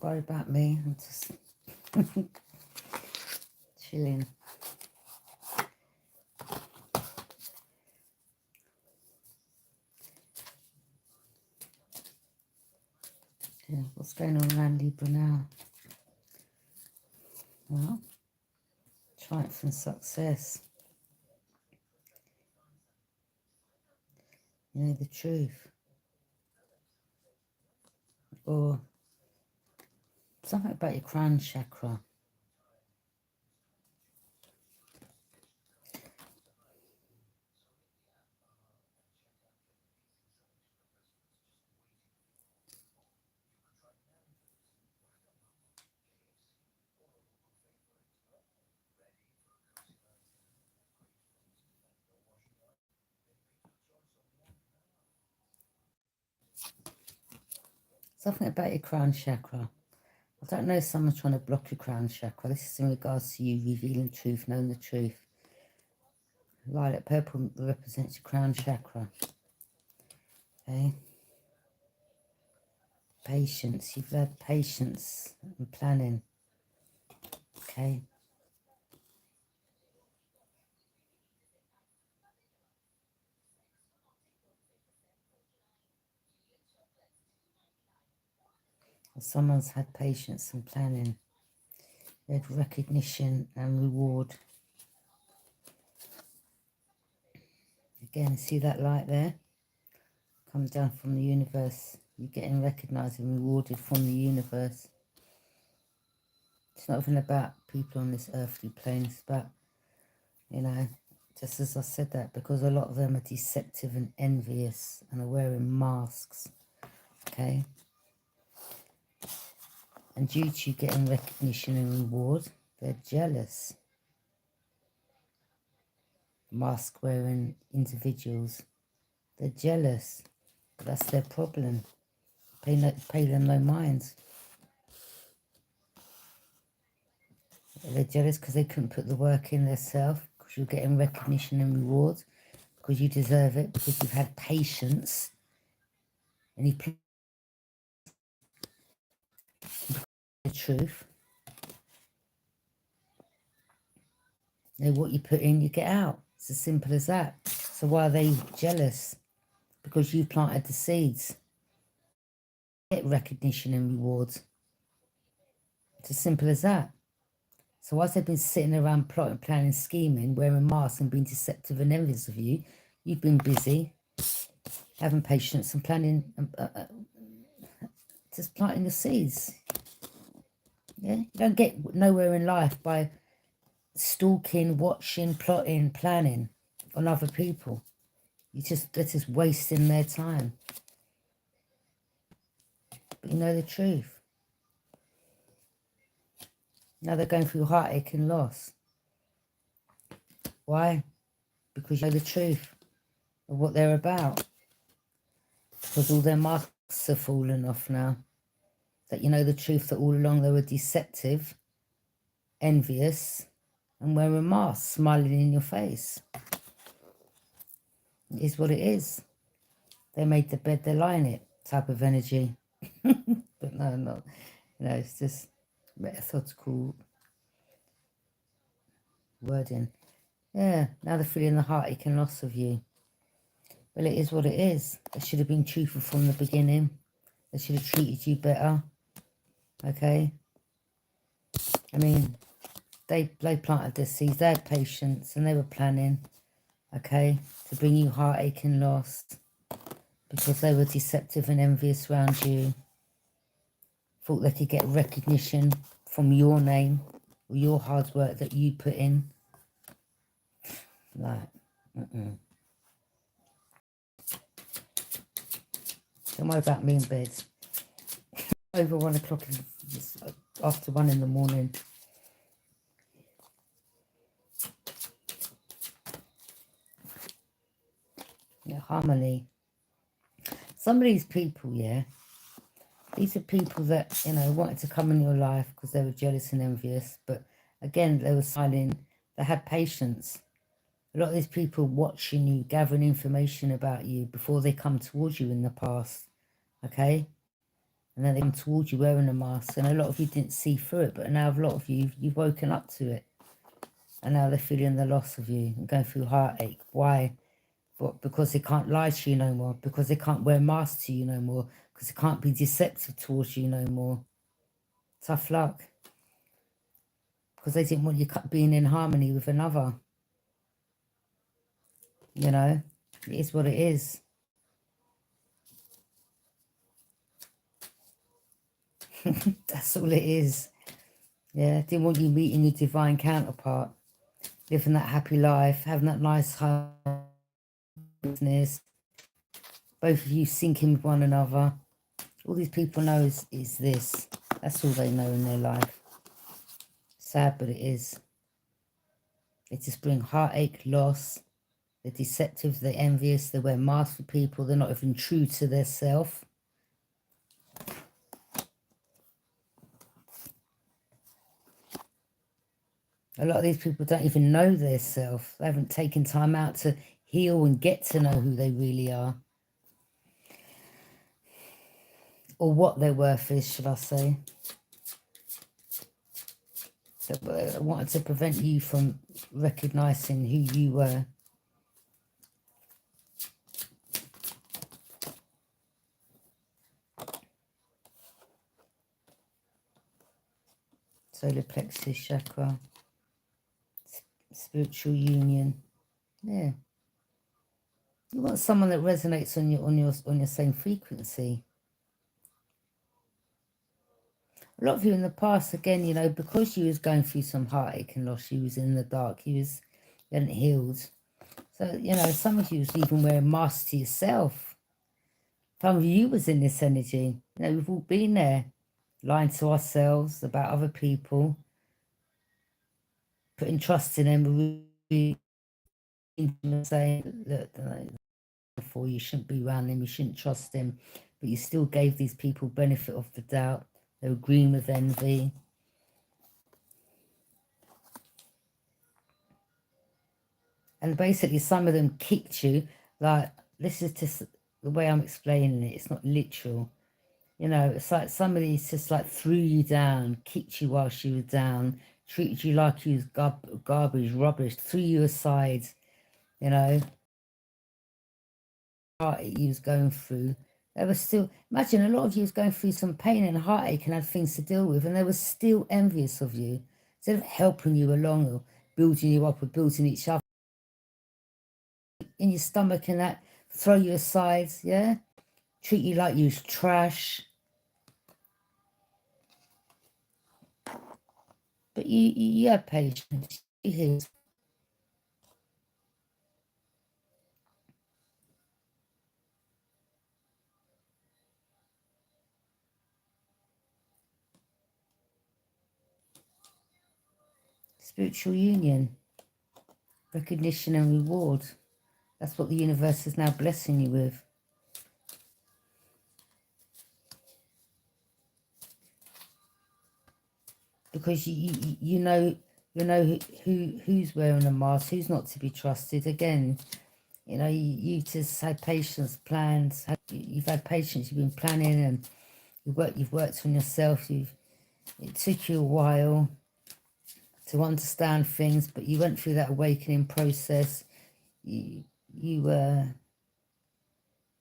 worry about me. I'm just chilling. Yeah, what's going on around Libra now? Well, triumph and success. You know the truth. Or something about your crown chakra. Something about your crown chakra. I don't know if someone's trying to block your crown chakra. This is in regards to you revealing truth, knowing the truth. Violet purple represents your crown chakra. Okay. Patience. You've had patience and planning. Okay. Someone's had patience and planning. They had recognition and reward. Again, see that light there? Comes down from the universe. You're getting recognised and rewarded from the universe. It's not even about people on this earthly plane. It's about, you know, just as I said that, because a lot of them are deceptive and envious and are wearing masks. Okay? And due to you getting recognition and reward, they're jealous. Mask-wearing individuals, they're jealous. But that's their problem. Pay them no mind. They're jealous because they couldn't put the work in themselves, because you're getting recognition and reward, because you deserve it, because you've had patience, and you put the truth. You know, what you put in, you get out. It's as simple as that. So why are they jealous? Because you planted the seeds. Get recognition and rewards. It's as simple as that. So whilst they've been sitting around plotting, planning, scheming, wearing masks and being deceptive and envious of you, you've been busy having patience and planning, just planting the seeds. Yeah, you don't get nowhere in life by stalking, watching, plotting, planning on other people. They're just wasting their time. But you know the truth. Now they're going through heartache and loss. Why? Because you know the truth of what they're about. Because all their masks are falling off now. That you know the truth that all along they were deceptive, envious, and wearing masks, smiling in your face. It is what it is. They made the bed, they lie in it type of energy. But no, not. You know, it's just methodical wording. Yeah, now they're feeling the heartache and loss of you. Well, it is what it is. They should have been truthful from the beginning. They should have treated you better. Okay? I mean, they planted their seeds. They had patience and they were planning, okay, to bring you heartache and loss because they were deceptive and envious around you. Thought they could get recognition from your name or your hard work that you put in. Like, Don't worry about me in bed. Over 1 o'clock, after 1 in the morning. Yeah, harmony. Some of these people, yeah, these are people that, you know, wanted to come in your life because they were jealous and envious. But again, they were silent. They had patience. A lot of these people watching you, gathering information about you before they come towards you in the past. Okay? And then they come towards you wearing a mask. And a lot of you didn't see through it. But now a lot of you, you've woken up to it. And now they're feeling the loss of you and going through heartache. Why? But because they can't lie to you no more. Because they can't wear masks to you no more. Because they can't be deceptive towards you no more. Tough luck. Because they didn't want you being in harmony with another. You know, it is what it is. That's all it is. Yeah, didn't want you meeting your divine counterpart. Living that happy life, having that nice home business. Both of you syncing with one another. All these people know is this. That's all they know in their life. Sad, but it is. They just bring heartache, loss. They're deceptive, they're envious, they wear masks for people, they're not even true to their self. A lot of these people don't even know their self. They haven't taken time out to heal and get to know who they really are. Or what their worth is, should I say. So I wanted to prevent you from recognising who you were. Solar plexus chakra. Spiritual union. Yeah. You want someone that resonates on your same frequency. A lot of you in the past, again, you know, because you was going through some heartache and loss, you was in the dark, you hadn't healed. So, you know, some of you was even wearing masks to yourself. Some of you was in this energy. You know, we've all been there, lying to ourselves about other people, putting trust in them, really saying, look, before you shouldn't be around them, you shouldn't trust them, but you still gave these people benefit of the doubt. They were green with envy. And basically some of them kicked you, like, this is just the way I'm explaining it, it's not literal. You know, it's like somebody just like threw you down, kicked you while she was down, treated you like you was garbage, rubbish, threw you aside, you know. You was going through, they were still, imagine a lot of you was going through some pain and heartache and had things to deal with, and they were still envious of you. Instead of helping you along or building you up or building each other in your stomach and that, throw you aside, yeah? Treat you like you was trash. But you had patience. You healed. Spiritual union, recognition and reward. That's what the universe is now blessing you with. Because you know who's wearing a mask, who's not to be trusted. Again, you know, you just had patience, plans. You've had patience. You've been planning, and you've worked on yourself. It took you a while to understand things, but you went through that awakening process. You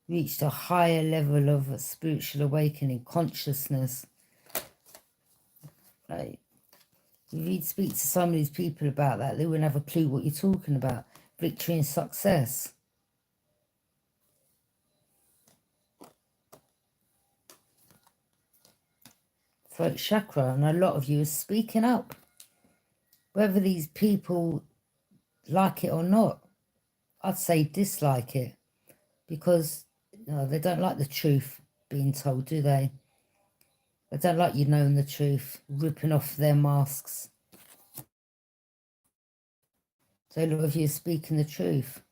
reached a higher level of spiritual awakening, consciousness. Right? If you'd speak to some of these people about that, they wouldn't have a clue what you're talking about. Victory and success. Throat chakra, and a lot of you are speaking up. Whether these people like it or not, I'd say dislike it. Because they don't like the truth being told, do they? They don't like you knowing the truth, ripping off their masks. So a lot of you are speaking the truth.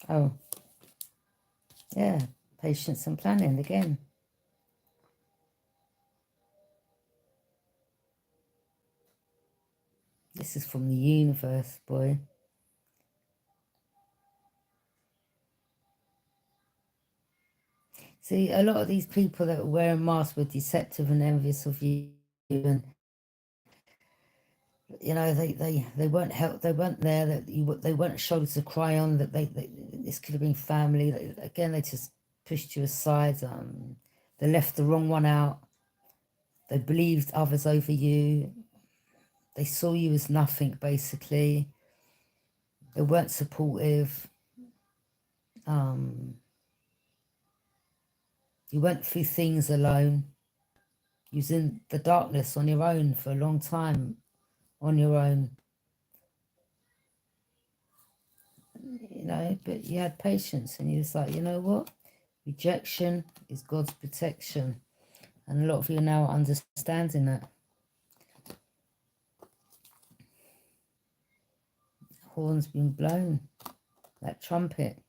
Oh, yeah, patience and planning again. This is from the universe, boy. See, a lot of these people that were wearing masks were deceptive and envious of you, and you know they weren't help. They weren't there. That they weren't shoulders to cry on. That this could have been family. Again, they just pushed you aside. They left the wrong one out. They believed others over you. They saw you as nothing, basically. They weren't supportive. You went through things alone. You was in the darkness on your own for a long time, on your own. You know, but you had patience, and you was like, you know what? Rejection is God's protection. And a lot of you now are understanding that. Horn's been blown. That trumpet.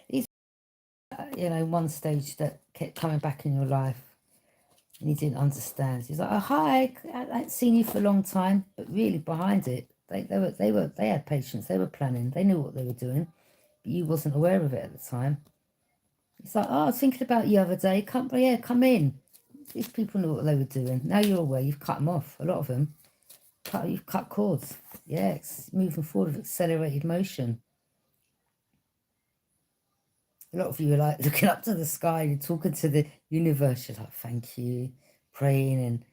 These, you know, one stage that kept coming back in your life, and you didn't understand. He's like, oh, hi, I hadn't seen you for a long time. But really behind it, they had patience, they were planning, they knew what they were doing, but you wasn't aware of it at the time. It's like, oh, I was thinking about you the other day, come in. These people knew what they were doing. Now you're aware, you've cut them off, a lot of them. You've cut cords. Yeah, it's moving forward with accelerated motion. A lot of you are like looking up to the sky, you're talking to the universe, you're like, thank you, praying, and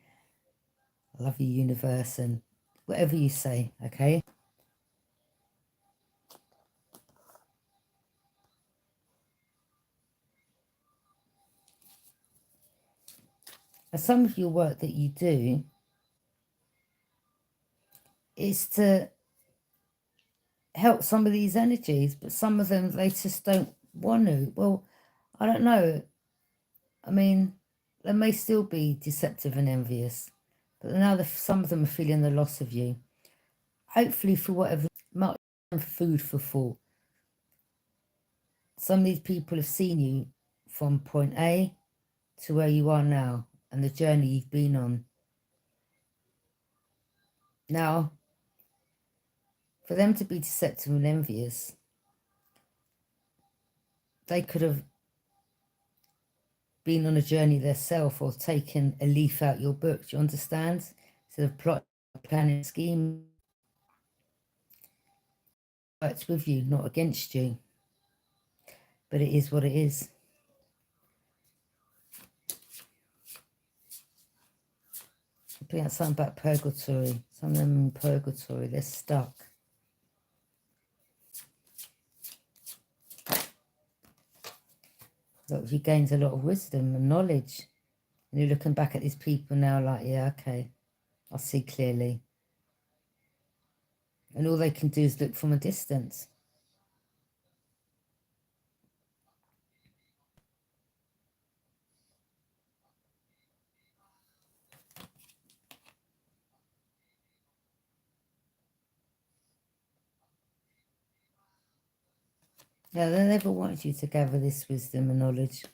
I love you, universe, and whatever you say, okay? And some of your work that you do is to help some of these energies, but some of them, they just don't want to. Well, I don't know. I mean, they may still be deceptive and envious, but now some of them are feeling the loss of you. Hopefully, for whatever, much food for thought. Some of these people have seen you from point A to where you are now and the journey you've been on. Now, for them to be deceptive and envious, they could have been on a journey themselves or taken a leaf out your book. Do you understand? Instead of plot, planning, scheme, works with you, not against you. But it is what it is. I think that's something about purgatory. Some of them in purgatory, they're stuck. Look, you gained a lot of wisdom and knowledge. And you're looking back at these people now like, yeah, okay, I see clearly. And all they can do is look from a distance. Yeah, they never wanted you to gather this wisdom and knowledge.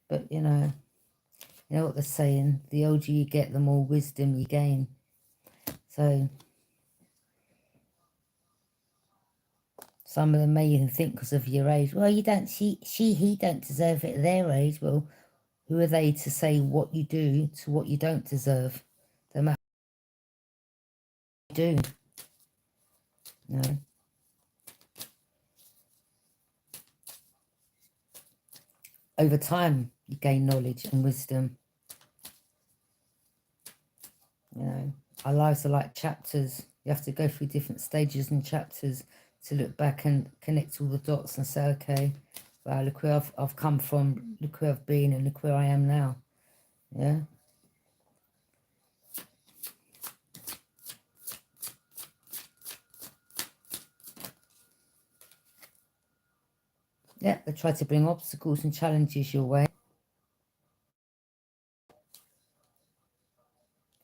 But, you know what they're saying? The older you get, the more wisdom you gain. So, some of them may even think because of your age, well, you don't, he don't deserve it at their age. Well, who are they to say what you do to what you don't deserve? No matter what you do. You know? Over time, you gain knowledge and wisdom. You know, our lives are like chapters. You have to go through different stages and chapters to look back and connect all the dots and say, okay, wow, look where I've come from, look where I've been, and look where I am now. Yeah. Yeah, they try to bring obstacles and challenges your way.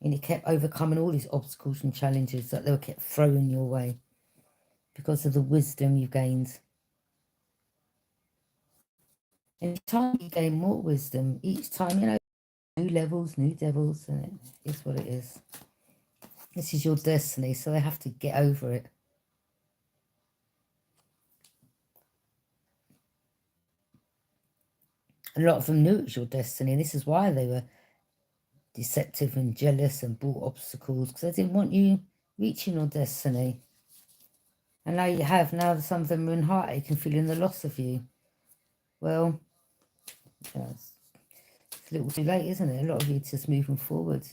And you kept overcoming all these obstacles and challenges that they were kept throwing your way because of the wisdom you gained. In time, you gain more wisdom. Each time, you know, new levels, new devils, and it is what it is. This is your destiny, so they have to get over it. A lot of them knew it was your destiny. This is why they were deceptive and jealous and brought obstacles, because they didn't want you reaching your destiny. And now you have. Now some of them are in heartache and feeling the loss of you. Well, yeah, it's a little too late, isn't it? A lot of you just moving forward.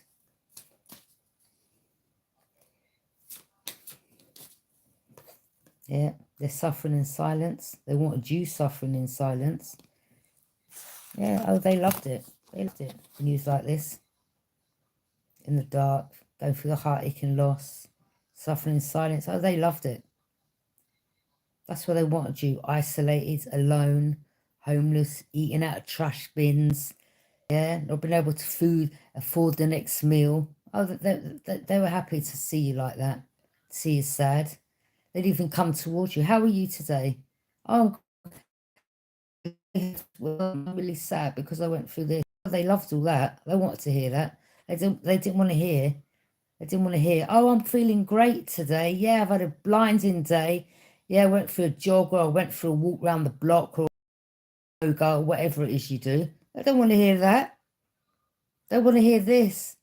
Yeah, they're suffering in silence. They wanted you suffering in silence. Yeah, oh, they loved it. They loved it. News like this. In the dark, going through the heartache and loss, suffering in silence. Oh, they loved it. That's where they wanted you, isolated, alone, homeless, eating out of trash bins. Yeah, not being able to afford the next meal. Oh, they were happy to see you like that. See you sad. They'd even come towards you. How are you today? Oh, well, I'm really sad because I went through this. They loved all that. They wanted to hear that. They didn't want to hear. They didn't want to hear, oh, I'm feeling great today. Yeah, I've had a blinding day. Yeah, I went for a jog, or I went for a walk around the block, or yoga, or whatever it is you do. They don't want to hear that. They want to hear this.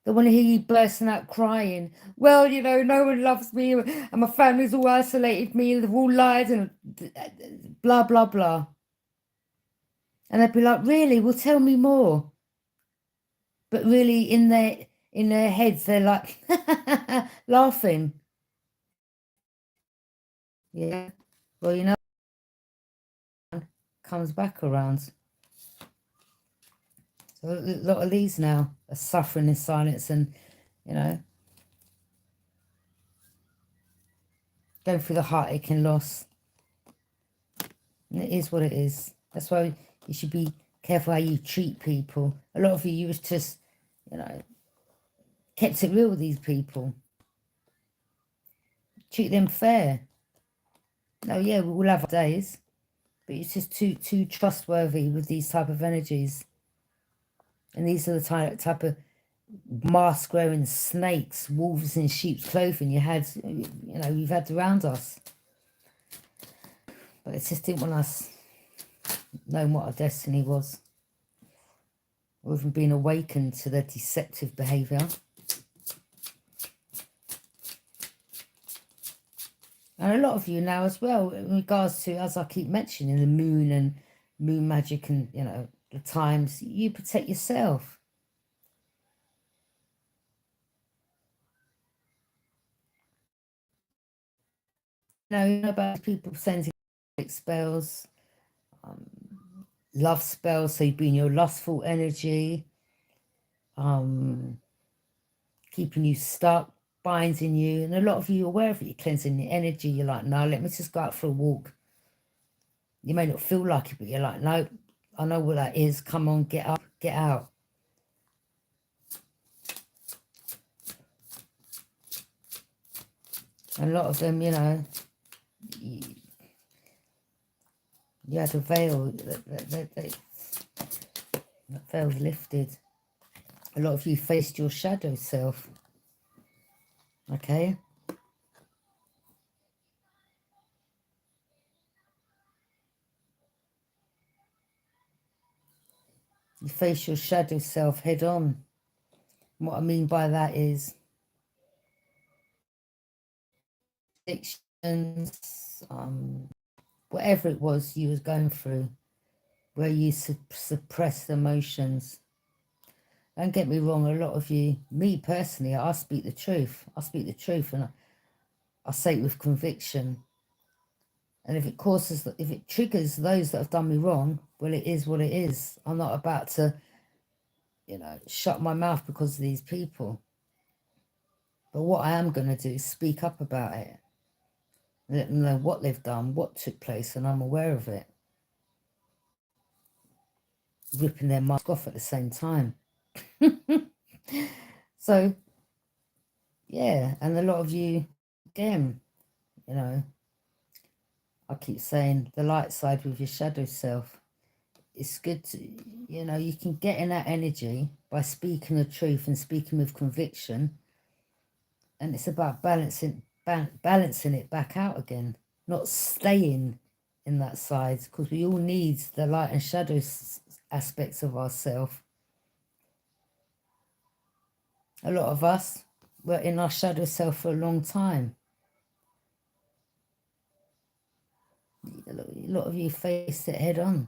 They want to hear you bursting out crying. Well, you know, no one loves me, and my family's all isolated me, and they've all lied, and blah, blah, blah. And they'd be like, really? Well, tell me more. But really, in their heads, they're like laughing. Yeah. Well, you know, comes back around. So a lot of these now are suffering in silence, and, you know, going through the heartache and loss. And it is what it is. That's why you should be careful how you treat people. A lot of you was just, you know, kept it real with these people. Treat them fair. No, yeah, we will have our days, but it's just too trustworthy with these type of energies. And these are the type of mask-wearing snakes, wolves in sheep's clothing you've had around us. But it just didn't want us knowing what our destiny was, or even being awakened to their deceptive behaviour. And a lot of you now as well, in regards to, as I keep mentioning, the moon and moon magic and, you know, the times, you protect yourself. You know about people sending spells, love spells, so you bring your lustful energy, keeping you stuck, binding you. And a lot of you are aware of it. You're cleansing your energy. You're like, no, let me just go out for a walk. You may not feel like it, but you're like, no, I know what that is. Come on, get up, get out. And a lot of them, you know, you had a veil. That veil's lifted. A lot of you faced your shadow self. Okay? You face your shadow self head on. And what I mean by that is addictions, whatever it was you was going through, where you suppressed emotions. Don't get me wrong, a lot of you, me personally, I speak the truth. I speak the truth, and I say it with conviction. And if it triggers those that have done me wrong, well, it is what it is. I'm not about to, you know, shut my mouth because of these people. But what I am going to do is speak up about it. Let them know what they've done, what took place, and I'm aware of it. Ripping their mask off at the same time. So, yeah, and a lot of you, again, you know, I keep saying the light side with your shadow self. It's good to, you know, you can get in that energy by speaking the truth and speaking with conviction. And it's about balancing it back out again, not staying in that side, because we all need the light and shadow aspects of ourselves. A lot of us were in our shadow self for a long time. A lot of you faced it head on.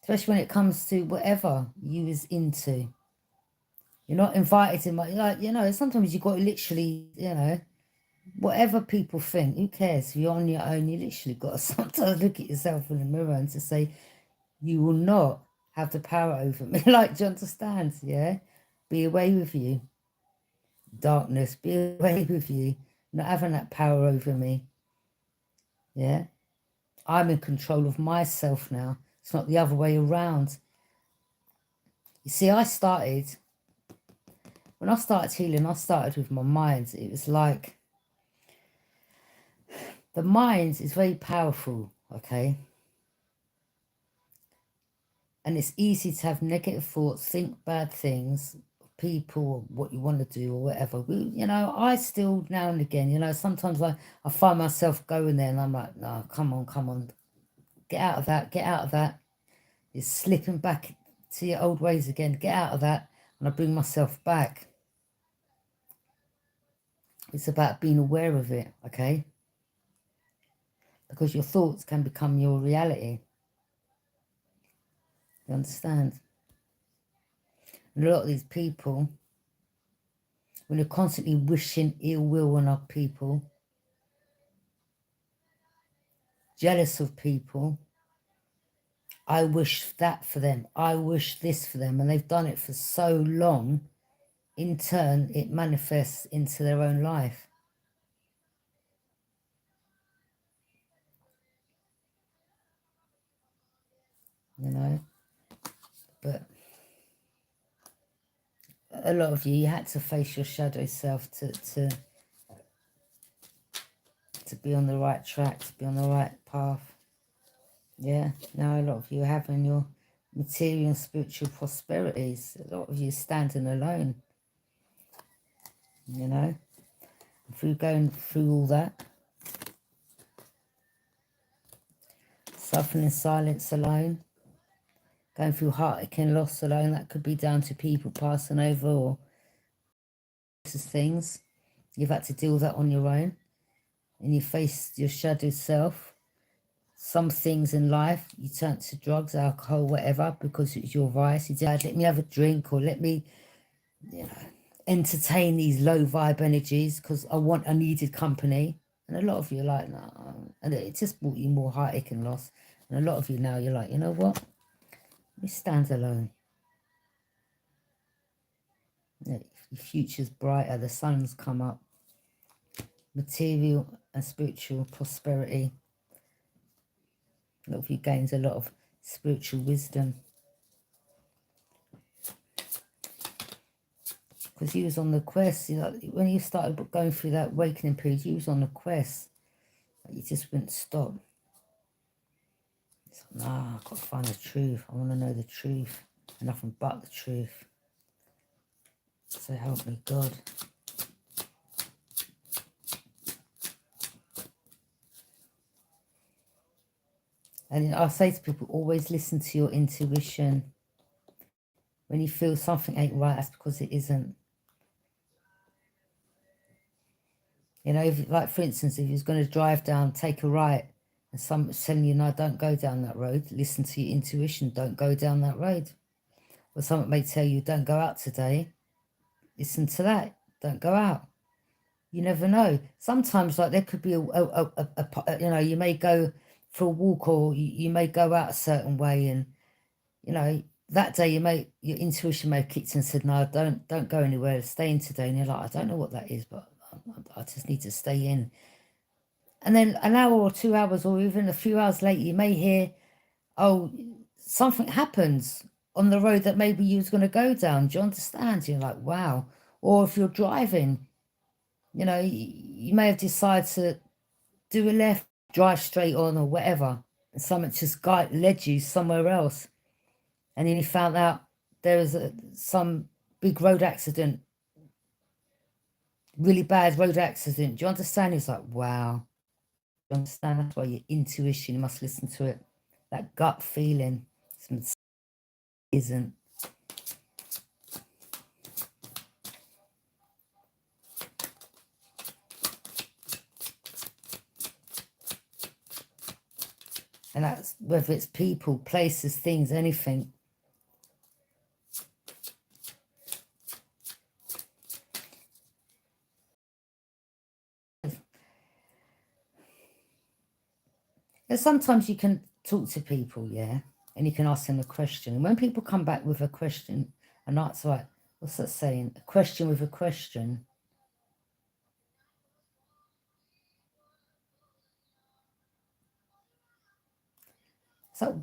Especially when it comes to whatever you was into. You're not invited to my, like, you know, sometimes you've got to literally, you know, whatever people think, who cares? If you're on your own, you literally got to sometimes look at yourself in the mirror and to say, you will not have the power over me. Like, do you understand? Yeah? Be away with you. Darkness, be away with you. Not having that power over me. Yeah? I'm in control of myself now. It's not the other way around. You see, when I started healing, I started with my mind. It was like, the mind is very powerful, okay? And it's easy to have negative thoughts, think bad things, people, what you want to do or whatever. You know, I still, now and again, you know, sometimes I find myself going there and I'm like, no, come on. Get out of that. You're slipping back to your old ways again. Get out of that. And I bring myself back. It's about being aware of it, okay? Because your thoughts can become your reality. You understand? And a lot of these people, when you're constantly wishing ill will on other people, jealous of people, I wish that for them, I wish this for them, and they've done it for so long, in turn, it manifests into their own life. You know? But a lot of you had to face your shadow self to be on the right track, to be on the right path. Yeah, now a lot of you are having your material and spiritual prosperities. A lot of you standing alone. You know? Through going through all that. Suffering in silence alone. Going through heartache and loss alone. That could be down to people passing over or things. You've had to deal with that on your own. And you face your shadow self. Some things in life, you turn to drugs, alcohol, whatever, because it's your vice. You said, let me have a drink or let me, you know, entertain these low vibe energies because I needed company. And a lot of you are like, no. And it just brought you more heartache and loss. And a lot of you now, you're like, you know what? We stand alone. Yeah, your future's brighter. The sun's come up. Material and spiritual prosperity. A lot of you gains a lot of spiritual wisdom. Because you was on the quest. You know, when you started going through that awakening period, you was on the quest. You just wouldn't stop. It's like, nah, I've got to find the truth. I want to know the truth. And nothing but the truth. So help me God. And I say to people, always listen to your intuition. When you feel something ain't right, that's because it isn't. You know, if, like for instance, if you was going to drive down, take a right, and someone's telling you, no, don't go down that road, listen to your intuition, don't go down that road. Or someone may tell you, don't go out today, listen to that, don't go out. You never know. Sometimes, like, there could be you know, you may go for a walk or you may go out a certain way and, you know, that day your intuition may have kicked in and said, no, don't go anywhere, stay in today. And you're like, I don't know what that is, but I just need to stay in. And then an hour or 2 hours or even a few hours later, you may hear, oh, something happens on the road that maybe you was going to go down. Do you understand? You're like, wow. Or if you're driving, you know, you may have decided to do a left, drive straight on or whatever, and something just led you somewhere else. And then you found out there was some big road accident, really bad road accident. Do you understand? It's like, wow. Do you understand? That's why your intuition, you must listen to it. That gut feeling isn't. And that's whether it's people, places, things, anything. And sometimes you can talk to people, yeah, and you can ask them a question. And when people come back with a question, and that's like, what's that saying? A question with a question. So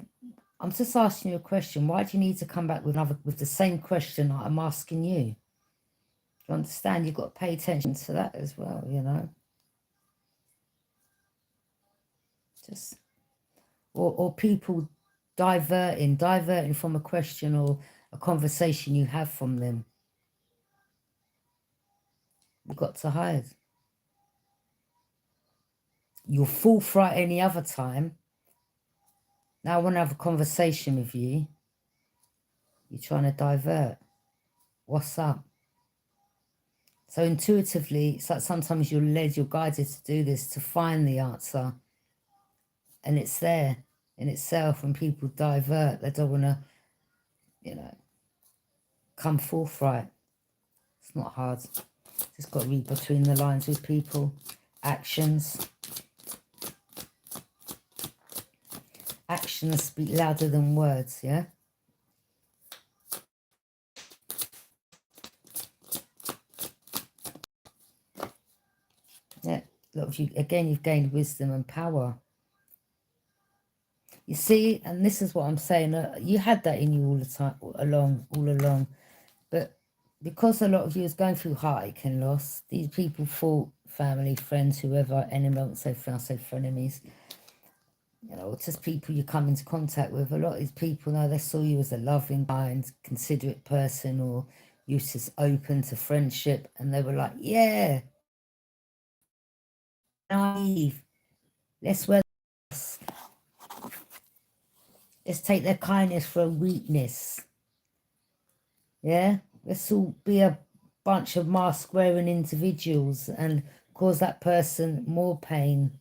I'm just asking you a question. Why do you need to come back with the same question that I'm asking you? Do you understand? You've got to pay attention to that as well, you know. Just or people diverting from a question or a conversation you have from them. You've got to hide. You're forthright any other time. Now I want to have a conversation with you. You're trying to divert. What's up? So intuitively, it's like sometimes you're led, you're guided to do this, to find the answer. And it's there in itself. When people divert, they don't want to, you know, come forthright. It's not hard. Just got to read between the lines with people. Actions. Actions speak louder than words, yeah? Yeah, a lot of you, again, you've gained wisdom and power. You see, and this is what I'm saying, you had that in you all the time, all along. But because a lot of you is going through heartache and loss, these people thought family, friends, whoever, enemy, I won't say frenemies, you know, just people you come into contact with. A lot of these people, now they saw you as a loving, kind, considerate person, or you just open to friendship, and they were like, yeah, naive, let's wear this. Let's take their kindness for a weakness. Yeah? Let's all be a bunch of mask-wearing individuals and cause that person more pain.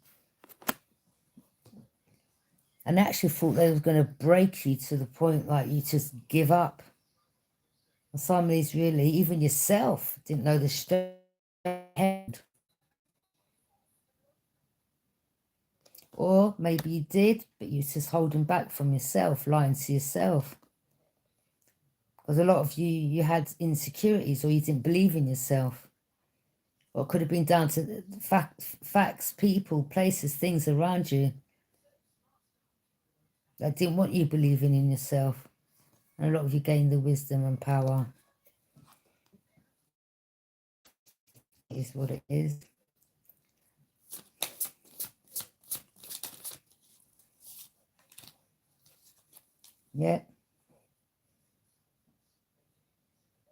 And actually thought they were going to break you to the point like you just give up. And some of these really, even yourself, didn't know the strength ahead. Or maybe you did, but you're just holding back from yourself, lying to yourself. Because a lot of you had insecurities, or you didn't believe in yourself. Or it could have been down to facts, people, places, things around you that didn't want you believing in yourself. And a lot of you gained the wisdom and power. It is what it is. Yeah.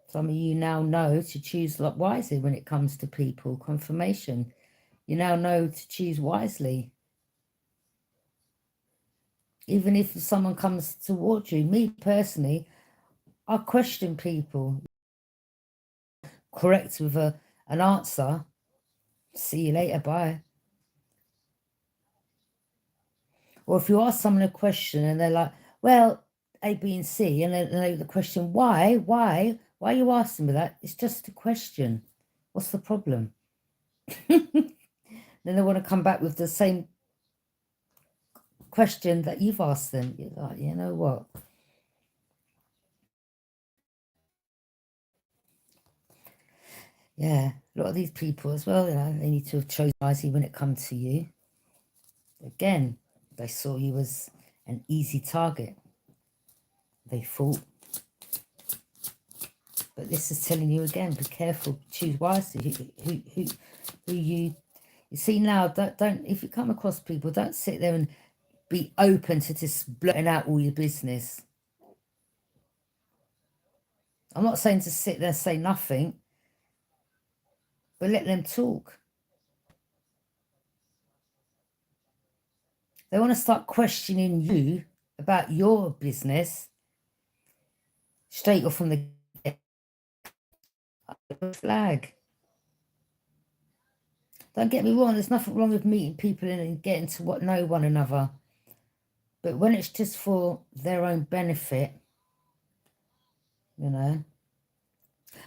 Some of you now know to choose wisely when it comes to people. Confirmation. You now know to choose wisely. Even if someone comes towards you, me personally, I question people. Correct with an answer. See you later, bye. Or if you ask someone a question and they're like, well, A, B, and C, and then the question, why are you asking me that? It's just a question. What's the problem? Then they want to come back with the same question that you've asked them. You're like, you know what? Yeah, a lot of these people as well, you know, they need to have chosen wisely when it comes to you. Again, they saw you as an easy target. They thought. But this is telling you again, be careful, choose wisely who you You see now, don't if you come across people, don't sit there and be open to just blurting out all your business. I'm not saying to sit there and say nothing, but let them talk. They want to start questioning you about your business straight off from the flag. Don't get me wrong, there's nothing wrong with meeting people and getting to know one another. But when it's just for their own benefit, you know.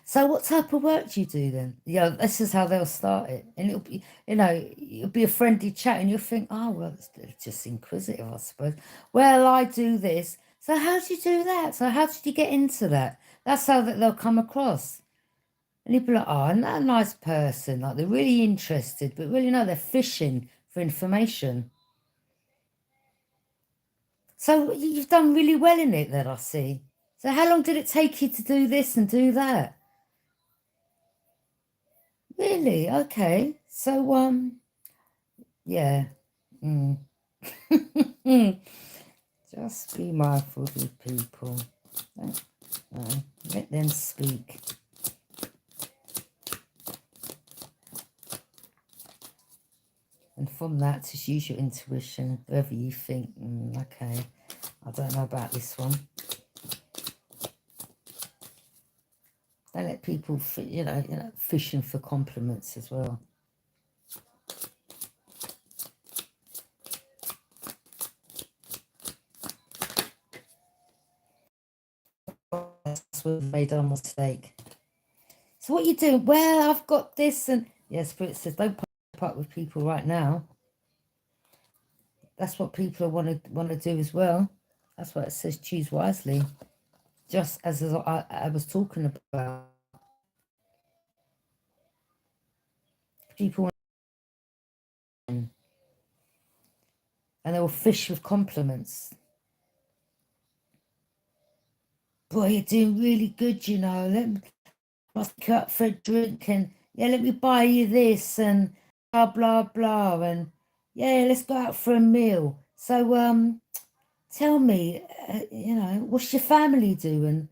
So what type of work do you do then? Yeah, this is how they'll start it. And it'll be, you know, it'll be a friendly chat and you'll think, oh, well, it's just inquisitive, I suppose. Well, I do this. So how did you do that? So how did you get into that? That's how that they'll come across. And you'll be like, oh, isn't that a nice person? Like, they're really interested, but really, no, they're fishing for information. So you've done really well in it then, I see. So how long did it take you to do this and do that? Really? Okay. So, yeah. Just be mindful of your people. Let them speak. And from that, just use your intuition, wherever you think, okay, I don't know about this one. Don't let people, you know, fishing for compliments as well. That's where we made our mistake. So what you doing? Well, I've got this, and yeah, Spirit says don't put up with people right now. That's what people want to do as well. That's what it says. Choose wisely. Just as I was talking about, people, and they will fish with compliments. Boy, you're doing really good, you know. Let me take you up for a drink, and yeah, let me buy you this, and blah blah blah, and yeah, let's go out for a meal. So tell me, you know, what's your family do, and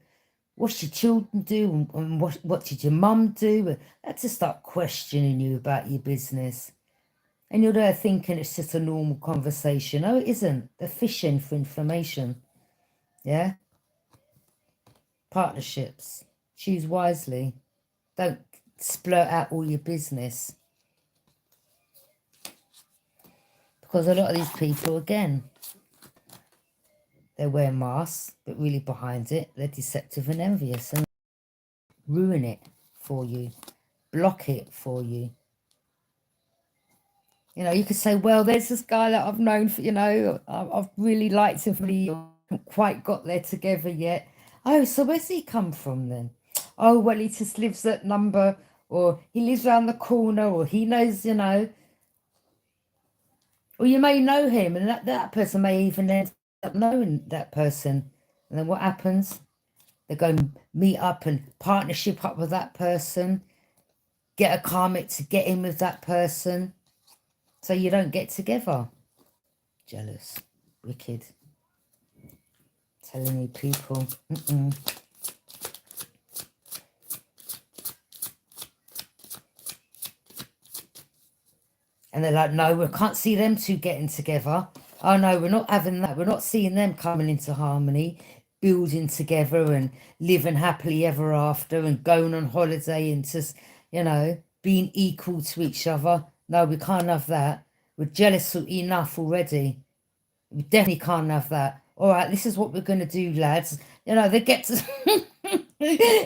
what's your children do, and what did your mum do? And that's to start questioning you about your business. And you're there thinking it's just a normal conversation. No, it isn't. They're fishing for information. Yeah? Partnerships. Choose wisely. Don't splurt out all your business. Because a lot of these people, again, they wear masks, but really behind it, they're deceptive and envious and ruin it for you. Block it for you. You know, you could say, well, there's this guy that I've known for, you know, I've really liked him for years. Haven't quite got there together yet. Oh, so where's he come from then? Oh, well, he just lives at number, or he lives around the corner, or he knows, you know. Or you may know him, and that person may even end up knowing that person. And then what happens? They go and meet up and partnership up with that person, get a karmic to get in with that person. So you don't get together. Jealous. Wicked. Telling you people. And they're like, no, we can't see them two getting together. Oh, no, we're not having that. We're not seeing them coming into harmony, building together and living happily ever after and going on holiday and just, you know, being equal to each other. No, we can't have that. We're jealous enough already. We definitely can't have that. All right, this is what we're going to do, lads. You know, they get to...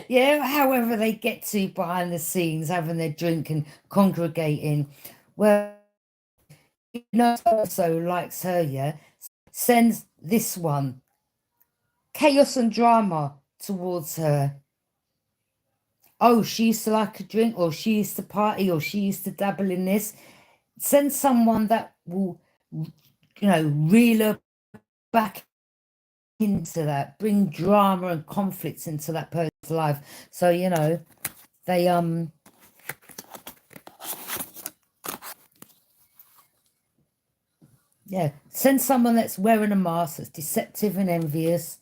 yeah, however they get to behind the scenes, having their drink and congregating. Well, you know, also likes her, yeah, sends this one chaos and drama towards her. Oh, she used to like a drink, or she used to party, or she used to dabble in this. Send someone that will, you know, reel her back into that, bring drama and conflicts into that person's life. So, you know, they Yeah, send someone that's wearing a mask, that's deceptive and envious,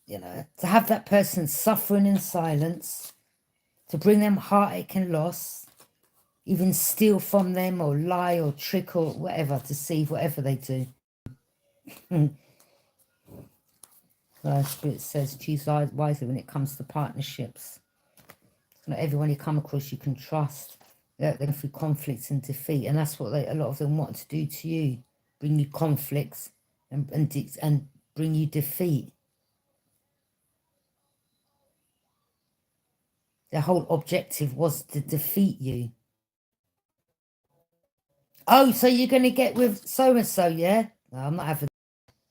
you know, to have that person suffering in silence, to bring them heartache and loss, even steal from them or lie or trick or whatever, deceive, whatever they do. The Spirit says choose wisely when it comes to partnerships. Not everyone you come across you can trust. They're going through conflicts and defeat, and that's what a lot of them want to do to you: bring you conflicts and bring you defeat. Their whole objective was to defeat you. Oh, so you're going to get with so and so, yeah? No, I'm not having.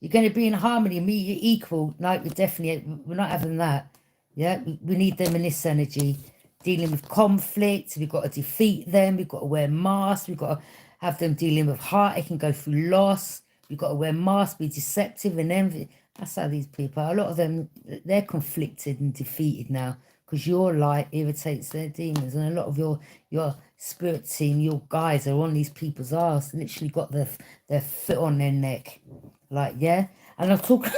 You're going to be in harmony, meet you equal. No, we're not having that. Yeah, we need them in this energy. Dealing with conflict, we've got to defeat them. We've got to wear masks. We've got to have them dealing with heartache and go through loss. We've got to wear masks, be deceptive and envy. That's how these people are. A lot of them, they're conflicted and defeated now because your light irritates their demons. And a lot of your spirit team, your guys are on these people's arse. Literally got their foot on their neck. Like, yeah. And I'm talking,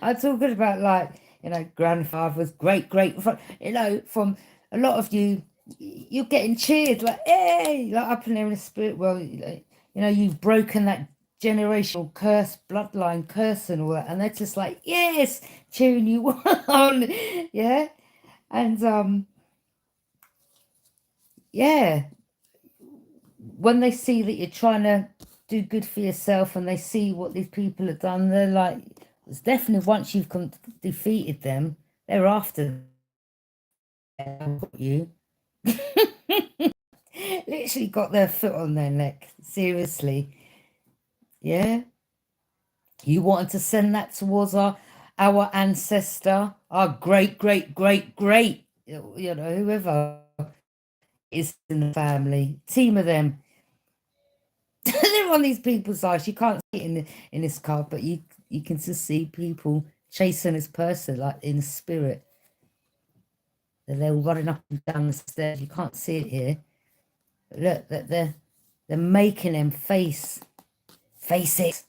I'm talking about, like, you know, grandfathers, great, you know, from a lot of you, you're getting cheered, like, hey, like up in there in the spirit world, you know, you've broken that generational curse, bloodline curse and all that, and they're just like, yes, cheering you on, yeah, and, yeah, when they see that you're trying to do good for yourself and they see what these people have done, they're like, it's definitely once you've defeated them, they're after you. Literally got their foot on their neck. Seriously. Yeah. You wanted to send that towards our ancestor, our great, you know, whoever is in the family. Team of them. They're on these people's eyes. You can't see it in this card, but you can just see people chasing this person like in spirit. They're all running up and down the stairs. You can't see it here. Look, that they're making them face it.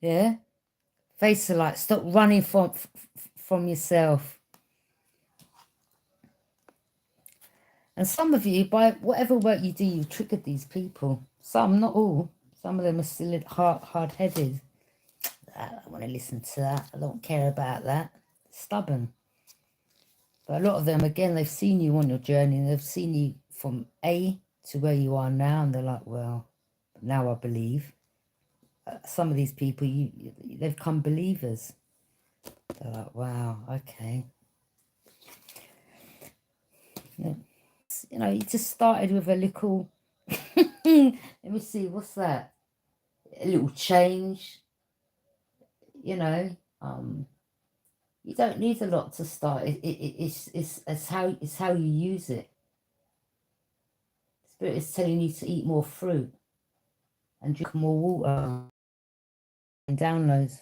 Yeah, face it, like stop running from yourself. And some of you, by whatever work you do, you triggered these people. Some, not all. Some of them are still hard-headed. I don't want to listen to that. I don't care about that. Stubborn. But a lot of them, again, they've seen you on your journey and they've seen you from A to where you are now, and they're like, well, now I believe. Some of these people, they've become believers. They're like, wow, okay. Yeah. You know, you just started with a little, let me see, what's that? A little change, you know. You don't need a lot to start. It's how you use it. Spirit is telling you to eat more fruit and drink more water and downloads.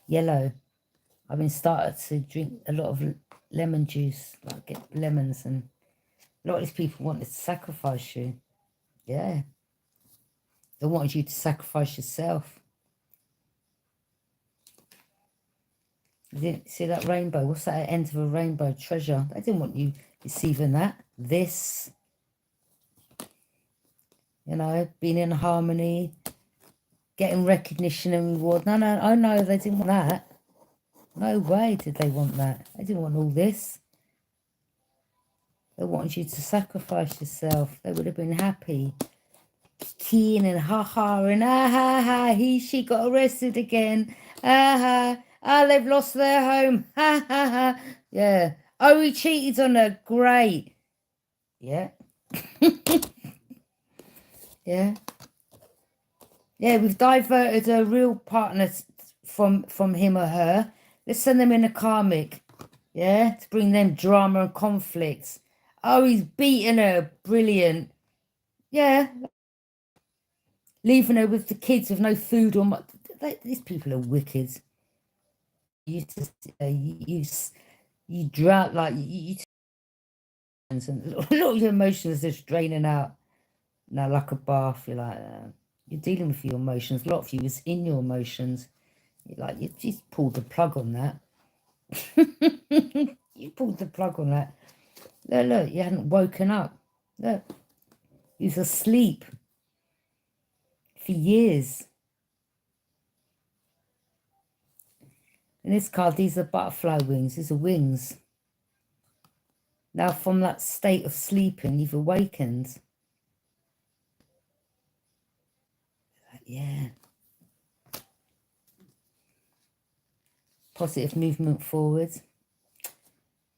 Yellow. I've been started to drink a lot of lemon juice, like get lemons, and a lot of these people wanted to sacrifice you. Yeah. They wanted you to sacrifice yourself. You didn't see that rainbow? What's that at the end of a rainbow? Treasure. They didn't want you receiving that. This. You know, being in harmony, getting recognition and reward. No, oh no, they didn't want that. No way did they want that. They didn't want all this. They wanted you to sacrifice yourself. They would have been happy. Keen and ha and ha, she got arrested again. They've lost their home. Ha. Yeah. Oh, he cheated on her. Great. Yeah. Yeah. Yeah, we've diverted a real partner from him or her. Let's send them in a karmic. Yeah, to bring them drama and conflicts. Oh, he's beaten her. Brilliant. Yeah. Leaving her with the kids with no food or these people are wicked. You just you drown like you and a lot of your emotions just draining out. Now, like a bath, you're like, you're dealing with your emotions. A lot of you is in your emotions. You're like, you just pulled the plug on that. You pulled the plug on that. Look, you hadn't woken up. Look, you was asleep for years. In this card, these are butterfly wings. These are wings. Now, from that state of sleeping, you've awakened. Yeah. Positive movement forwards.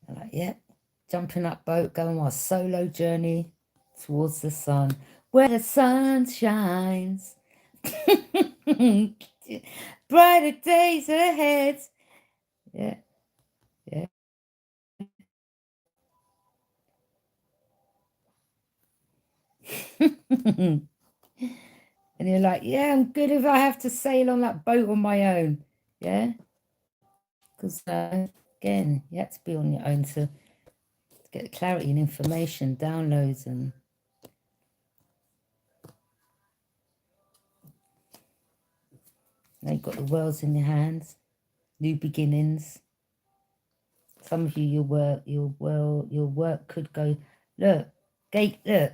Like, yeah. Jumping up boat, going on a solo journey towards the sun. Where the sun shines. Brighter days ahead. Yeah. Yeah. And you're like, yeah, I'm good if I have to sail on that boat on my own. Yeah. Because, again, you have to be on your own to get clarity and information, downloads, and now you've got the worlds in your hands, new beginnings. Some of you, your work could go. Look, look,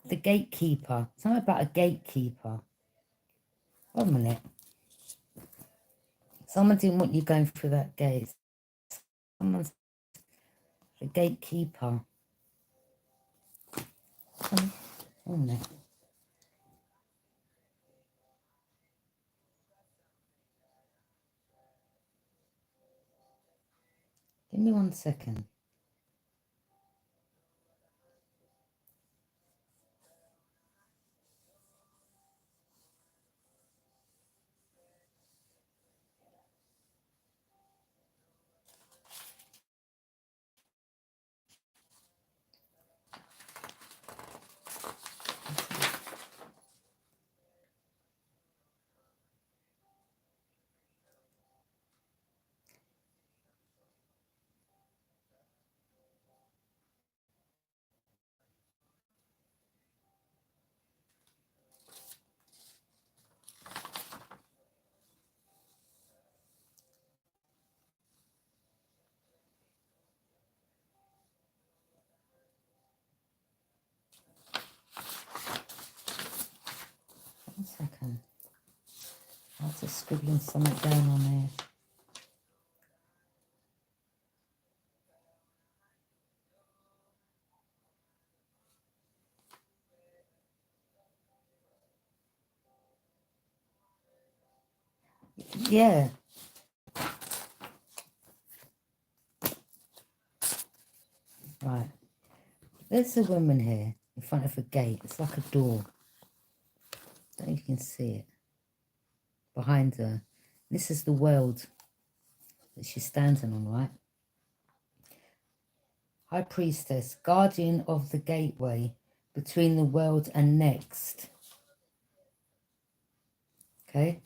the gatekeeper. Something about a gatekeeper. 1 minute. Someone didn't want you going through that gate. Someone's the gatekeeper. 1 minute. Give me 1 second. One second. I was just scribbling something down on there. Yeah. Right. There's a woman here in front of a gate. It's like a door. I don't know if you can see it. Behind her. This is the world that she's standing on, right? High Priestess, guardian of the gateway between the world and next. Okay?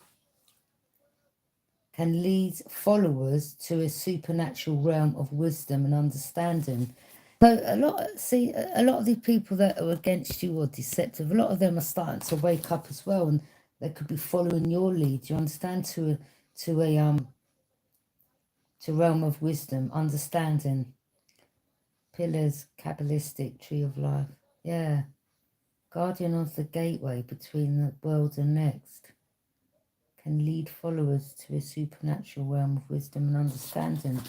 Can lead followers to a supernatural realm of wisdom and understanding. So a lot of these people that are against you or deceptive, a lot of them are starting to wake up as well, and they could be following your lead. You understand, to realm of wisdom, understanding, pillars, Kabbalistic tree of life. Yeah, guardian of the gateway between the world and next. Can lead followers to a supernatural realm of wisdom and understanding.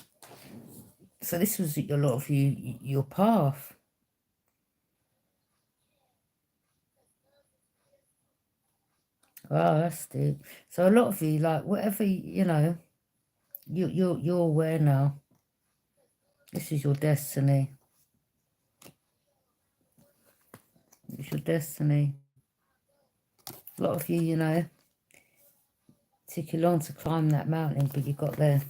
So this was a lot of you, your path. Oh, that's deep. So a lot of you, like, whatever, you know, you're aware now. This is your destiny. It's your destiny. A lot of you, you know, took you long to climb that mountain, but you got there.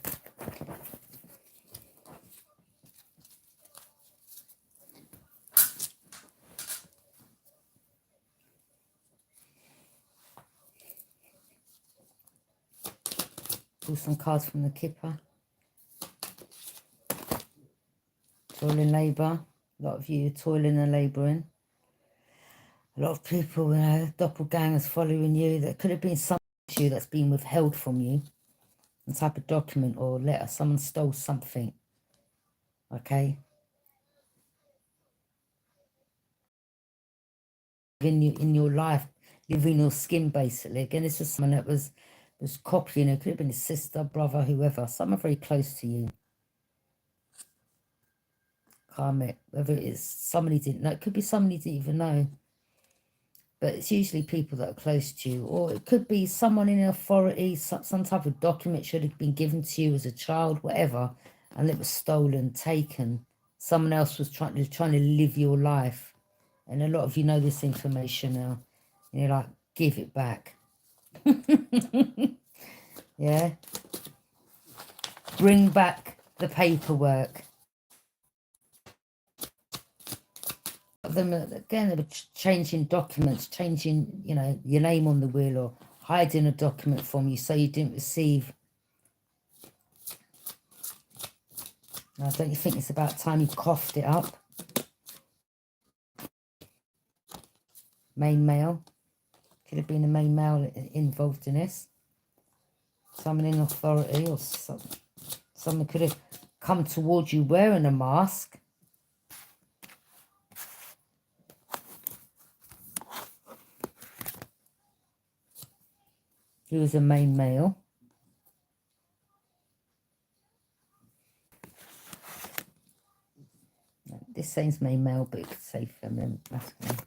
Pull some cards from the Kipper. Toiling labour. A lot of you toiling and labouring. A lot of people, you know, doppelgangers following you. There could have been something to you that's been withheld from you. Some type of document or letter. Someone stole something. Okay? In your life, living your skin, basically. Again, this was someone that was copying. It could have been a sister, brother, whoever. Someone very close to you. Karmic. Whether it is somebody didn't know. It could be somebody you didn't even know. But it's usually people that are close to you. Or it could be someone in authority, some type of document should have been given to you as a child, whatever, and it was stolen, taken. Someone else was trying to live your life. And a lot of you know this information now. And you're like, give it back. Yeah? Bring back the paperwork. Them again, they were changing documents, changing, you know, your name on the will or hiding a document from you so you didn't receive. Now, don't you think it's about time you coughed it up? Main male. Could have been a main male involved in this. Someone in authority or someone could have come towards you wearing a mask. He was a main male. This says main male, but it could say feminine, masculine.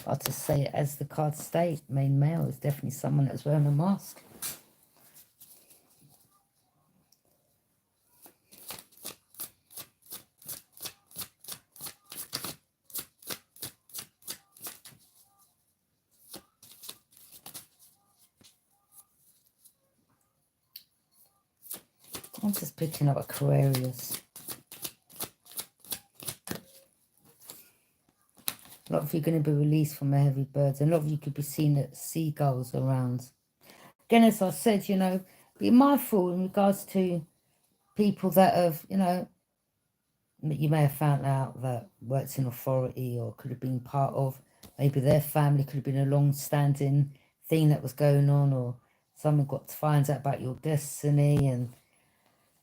I'll just say it as the cards state. Main male is definitely someone that's wearing a mask. I'm just picking up Aquarius. A lot of you are going to be released from a heavy burden. A lot of you could be seeing seagulls around. Again, as I said, you know, be mindful in regards to people that have, you know, that you may have found out that works in authority or could have been part of. Maybe their family could have been a long-standing thing that was going on, or someone got to find out about your destiny and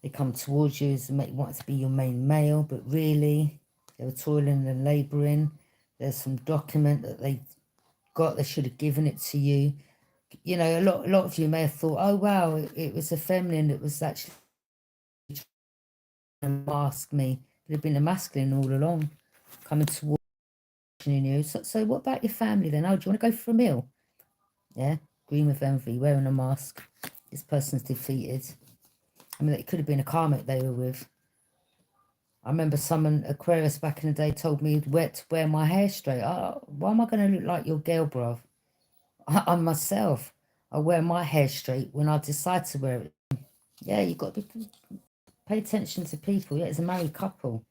they come towards you as want to be your main male, but really they were toiling and labouring. There's some document that they got, they should have given it to you. You know, a lot of you may have thought, oh wow, it was a feminine that was actually trying to mask me. It had been a masculine all along, coming towards you. So what about your family then? Oh, do you want to go for a meal? Yeah, green with envy, wearing a mask. This person's defeated. I mean, it could have been a karmic they were with. I remember someone, Aquarius back in the day, told me where to wear my hair straight. Why am I going to look like your girl, bruv? I myself, I wear my hair straight when I decide to wear it. Yeah, you've got to pay attention to people. Yeah, it's a married couple.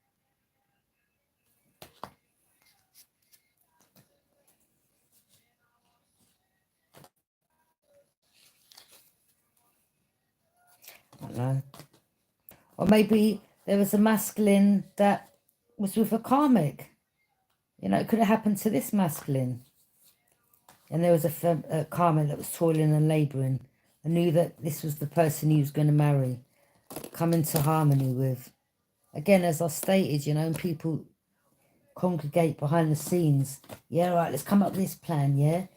I don't know. Or maybe there was a masculine that was with a karmic. You know, it could have happened to this masculine. And there was a karmic that was toiling and labouring. I knew that this was the person he was going to marry. Come into harmony with. Again, as I stated, you know, people congregate behind the scenes. Yeah, right, let's come up with this plan, yeah?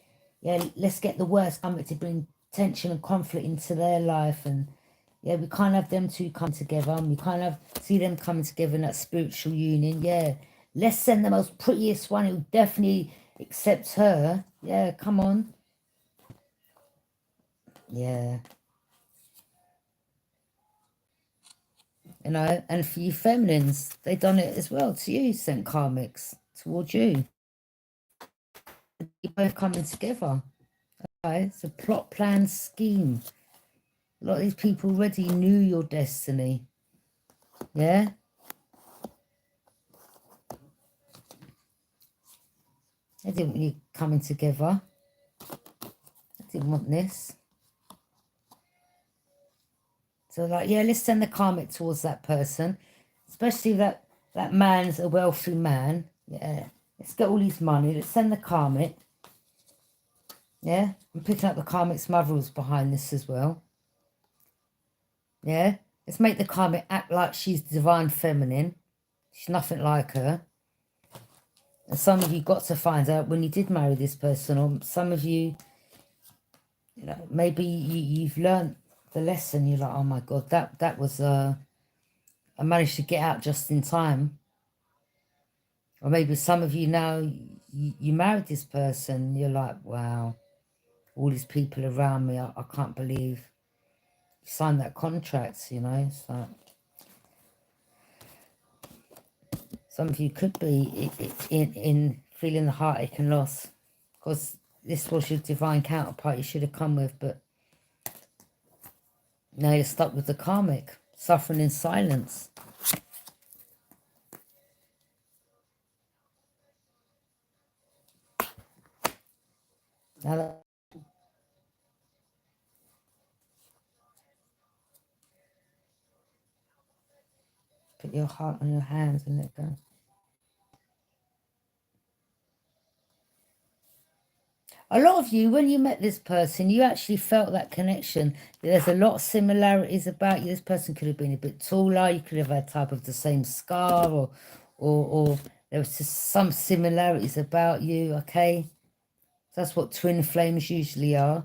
Yeah, let's get the worst karmic to bring tension and conflict into their life. And yeah, we can't have them two come together. And we can't have see them coming together in that spiritual union. Yeah, let's send the most prettiest one who definitely accepts her. Yeah, come on. Yeah. You know, and for you feminines, they done it as well to you, sent karmics towards you. You're both coming together. Okay? It's a plot, plan, scheme. A lot of these people already knew your destiny. Yeah? They didn't want you coming together. They didn't want this. So like, yeah, let's send the karmic towards that person. Especially that man's a wealthy man. Yeah. Let's get all his money. Let's send the karmic. Yeah, I'm picking up the karmic's mother was behind this as well. Yeah, let's make the karmic act like she's divine feminine. She's nothing like her. And some of you got to find out when you did marry this person, or some of you, you know, maybe you've learned the lesson. You're like, oh my God, that was, I managed to get out just in time. Or maybe some of you now, you married this person, you're like, wow, all these people around me, I can't believe you signed that contract, you know. It's like, some of you could be in feeling the heartache and loss, because this was your divine counterpart you should have come with, but now you're stuck with the karmic, suffering in silence. Now put your heart on your hands and let go. A lot of you, when you met this person, you actually felt that connection. There's a lot of similarities about you. This person could have been a bit taller. You could have had type of the same scar, or there was just some similarities about you, okay? That's what twin flames usually are.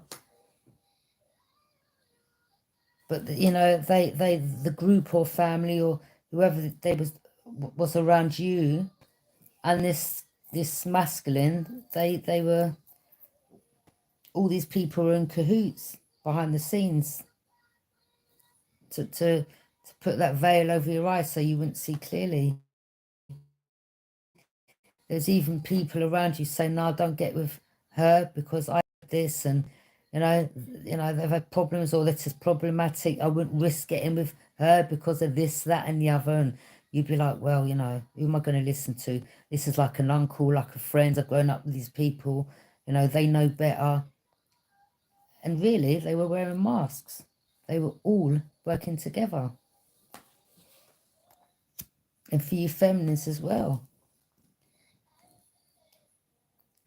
But, you know, the group or family or whoever they was around you, and this masculine, they were, all these people were in cahoots behind the scenes to put that veil over your eyes so you wouldn't see clearly. There's even people around you saying, no, don't get with her because I have this, and you know they've had problems, or this is problematic. I wouldn't risk getting with her because of this, that, and the other. And you'd be like, well, you know, who am I going to listen to? This is like an uncle, like a friend. I've grown up with these people. You know, they know better. And really, they were wearing masks. They were all working together. And for you feminists as well.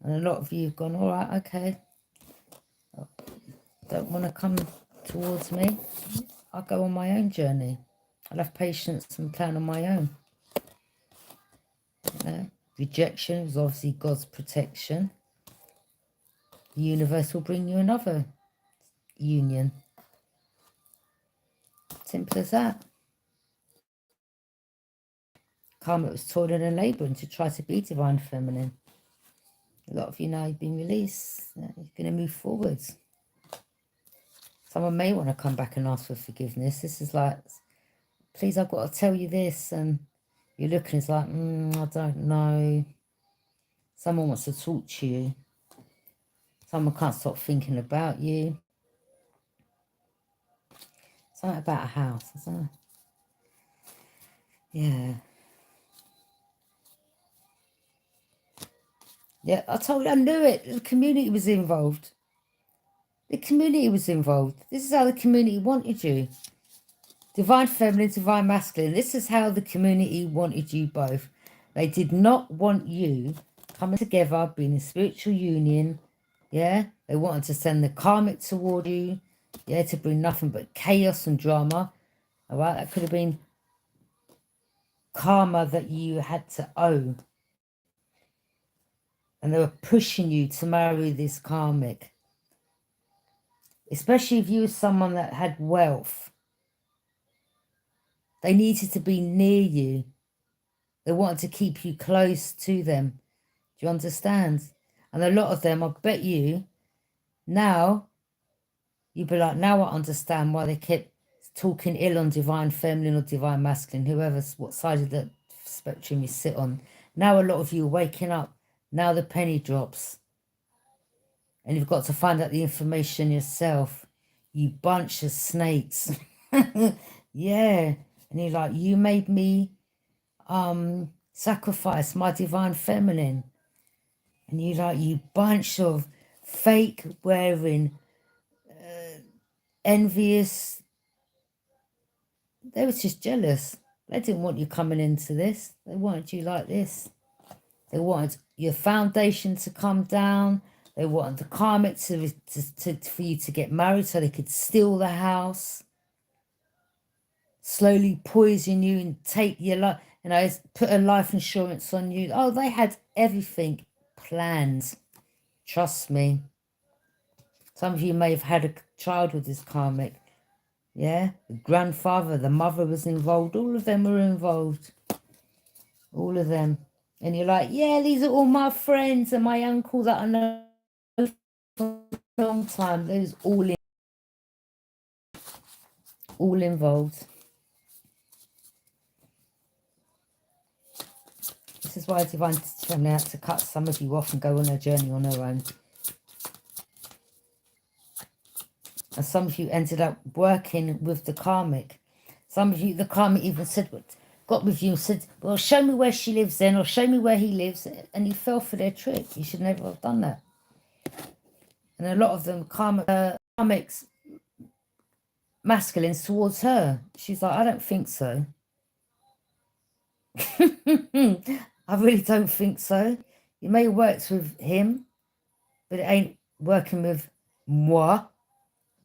And a lot of you have gone, all right, okay. Don't want to come towards me. I'll go on my own journey. I'll have patience and plan on my own. You know? Rejection is obviously God's protection. The universe will bring you another union. Simple as that. Karma was toiling and labouring to try to be divine feminine. A lot of you now have been released. You're going to move forwards. Someone may want to come back and ask for forgiveness. This is like, please, I've got to tell you this. And you're looking, it's like, I don't know. Someone wants to talk to you. Someone can't stop thinking about you. Something about a house, isn't it? Yeah. Yeah, I told you, I knew it. The community was involved. The community was involved. This is how the community wanted you. Divine feminine, divine masculine. This is how the community wanted you both. They did not want you coming together, being in spiritual union. Yeah, they wanted to send the karmic toward you. Yeah, to bring nothing but chaos and drama. All right, that could have been karma that you had to owe. And they were pushing you to marry this karmic. Especially if you were someone that had wealth. They needed to be near you. They wanted to keep you close to them. Do you understand? And a lot of them, I bet you, now, you'd be like, now I understand why they kept talking ill on divine feminine or divine masculine, whoever's, what side of the spectrum you sit on. Now a lot of you are waking up. Now the penny drops. And you've got to find out the information yourself. You bunch of snakes. Yeah. And you're like, you made me sacrifice my divine feminine. And you like, you bunch of fake wearing, envious. They were just jealous. They didn't want you coming into this. They wanted you like this. They wanted your foundation to come down. They wanted the karmic for you to get married so they could steal the house, slowly poison you and take your life, you know, put a life insurance on you. Oh, they had everything planned. Trust me. Some of you may have had a child with this karmic. Yeah, the grandfather, the mother was involved. All of them were involved. All of them. And you're like, yeah, these are all my friends and my uncle that I know for a long time. Those all involved. This is why Divine Feminine had to cut some of you off and go on a journey on her own. And some of you ended up working with the karmic. Some of you, the karmic even said, got with you and said, well, show me where she lives then, or show me where he lives. And you fell for their trick. You should never have done that. And a lot of them, karmics, masculines towards her. She's like, I don't think so. I really don't think so. You may have worked with him, but it ain't working with moi.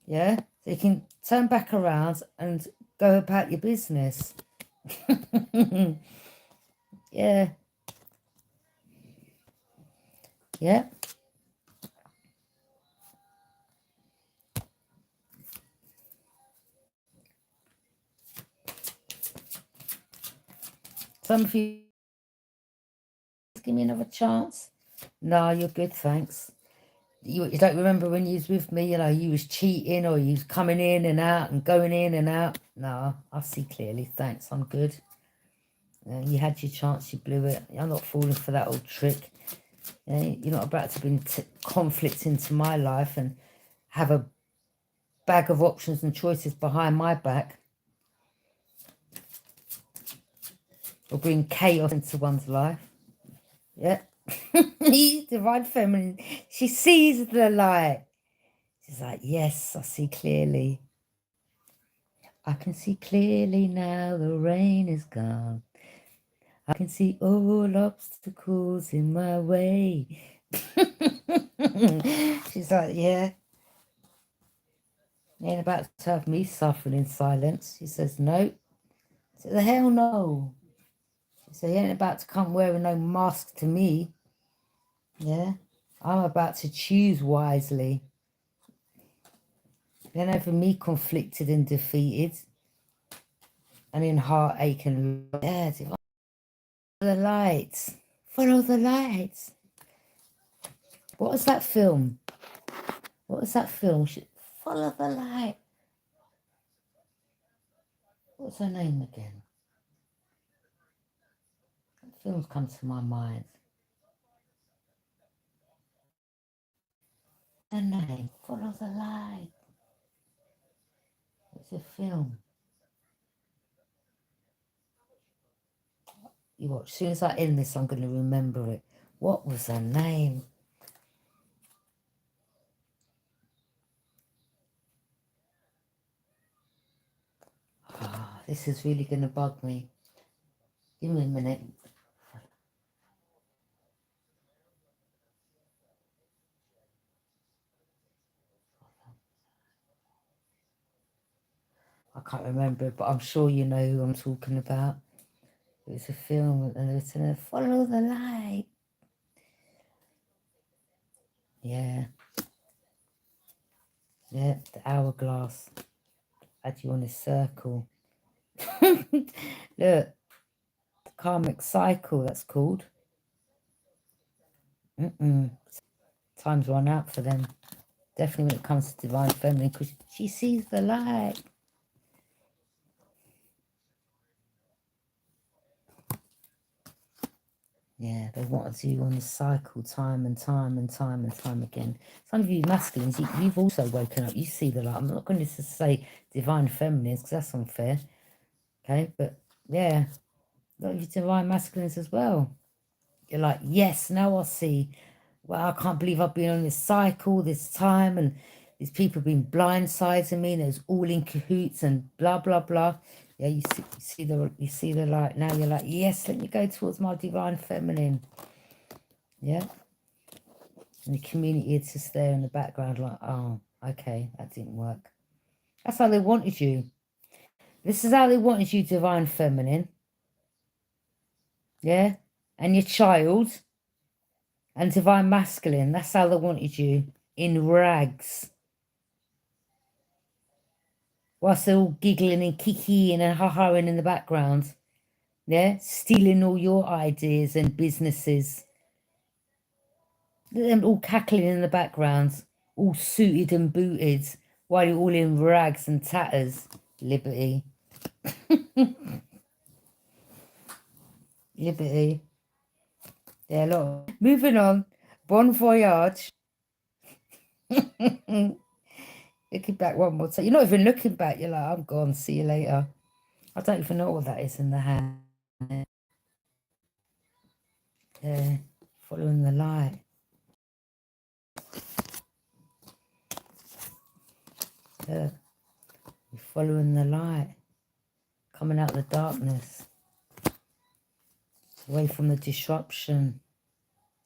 Yeah? So you can turn back around and go about your business. Yeah. Yeah. Some of you, give me another chance. No, you're good, thanks. You don't remember when you was with me, you know, you was cheating or you was coming in and out and going in and out. No, I see clearly, thanks, I'm good. You had your chance, you blew it. I'm not falling for that old trick. You're not about to bring conflict into my life and have a bag of options and choices behind my back. Or bring chaos into one's life. Yeah. Divine Feminine. She sees the light. She's like, yes, I see clearly. I can see clearly now the rain is gone. I can see all obstacles in my way. She's like, yeah. You ain't about to have me suffering in silence. She says, no. I said, the hell no. She said, you ain't about to come wearing no mask to me. Yeah. I'm about to choose wisely. Then over me conflicted and defeated. And in heartache and yeah, the lights. Follow the lights. What was that film? What was that film? Follow the light. What's her name again? That film's come to my mind. Her name, Follow the Light. It's a film. You watch, as soon as I end this, I'm going to remember it. What was her name? This is really going to bug me. Give me a minute. I can't remember it, but I'm sure you know who I'm talking about. It was a film and it's in Follow the Light. Yeah. Yeah, the hourglass. Had you on a circle. Look, the karmic cycle, that's called. Time's run out for them. Definitely when it comes to Divine Feminine, because she sees the light. Yeah, they wanted you on the cycle time and time and time and time again. Some of you masculines, you've also woken up. You see the light. I'm not going to just say Divine Feminines because that's unfair. Okay, but yeah, a lot of you Divine Masculines as well. You're like, yes, now I see. Well, I can't believe I've been on this cycle this time and these people have been blindsiding me and there's all in cahoots and blah, blah, blah. Yeah, you see the light. Now you're like, yes, let me go towards my Divine Feminine. Yeah. And the community is just there in the background like, oh, okay, that didn't work. That's how they wanted you. This is how they wanted you, divine feminine. Yeah? And your child. And divine masculine. That's how they wanted you. In rags. Whilst they're all giggling and kikiing and ha-haing in the background. Yeah? Stealing all your ideas and businesses. Them all cackling in the background. All suited and booted. While you're all in rags and tatters. Liberty. Liberty. Yeah, look. Moving on. Bon voyage. Looking back one more time. You're not even looking back. You're like, I'm gone. See you later. I don't even know what that is in the hand. Yeah. Following the light. Yeah. You're following the light. Coming out of the darkness. Away from the disruption.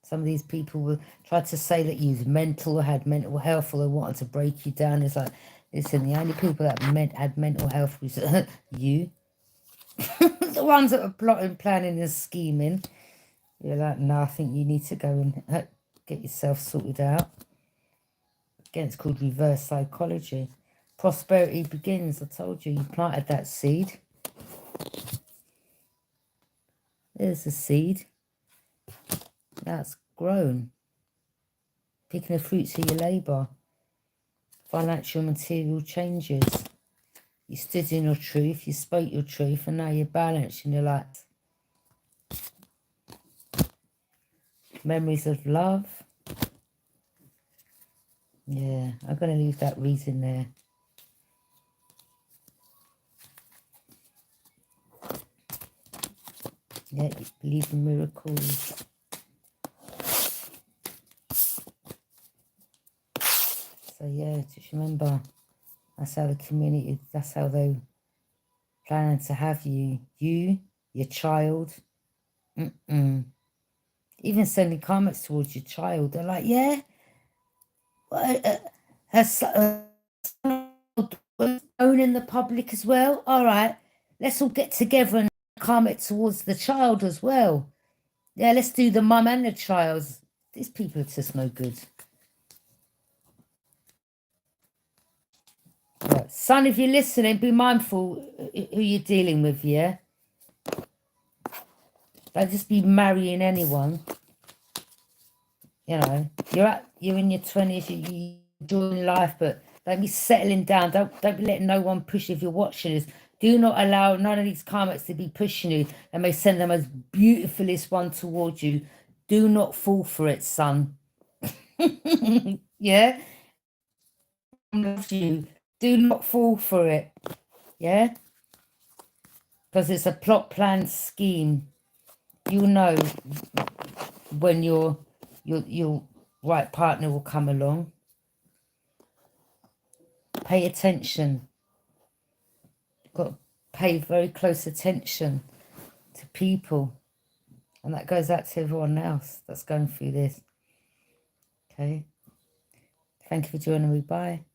Some of these people will try to say that you've had mental health, or they wanted to break you down. It's like, listen, the only people that had mental health was you. The ones that were plotting, planning and scheming. You're like, no, I think you need to go and get yourself sorted out. Again, it's called reverse psychology. Prosperity begins. I told you, you planted that seed. There's the seed. That's grown. Picking the fruits of your labour. Financial material changes. You stood in your truth, you spoke your truth, and now you're balanced and you're like, memories of love. Yeah, I'm going to leave that reason there. Yeah, you believe in miracles. So yeah, just remember, that's how the community, that's how they planning to have you. You, your child. Even sending comments towards your child. They're like, yeah, her son known in the public as well. All right, let's all get together and comment towards the child as well. Yeah, let's do the mum and the child. These people are just no good. Right. Son, if you're listening, be mindful who you're dealing with, yeah? Don't just be marrying anyone. You know, you're in your 20s, you're enjoying life, but don't be settling down. Don't be letting no one push you if you're watching this. Do not allow none of these comments to be pushing you. They may send the most beautifulest one towards you. Do not fall for it, son. Yeah? I love you. Do not fall for it. Yeah? Because it's a plot, plan, scheme. You'll know when your right partner will come along. Pay attention. You've got to pay very close attention to people. And that goes out to everyone else that's going through this. Okay? Thank you for joining me. Bye.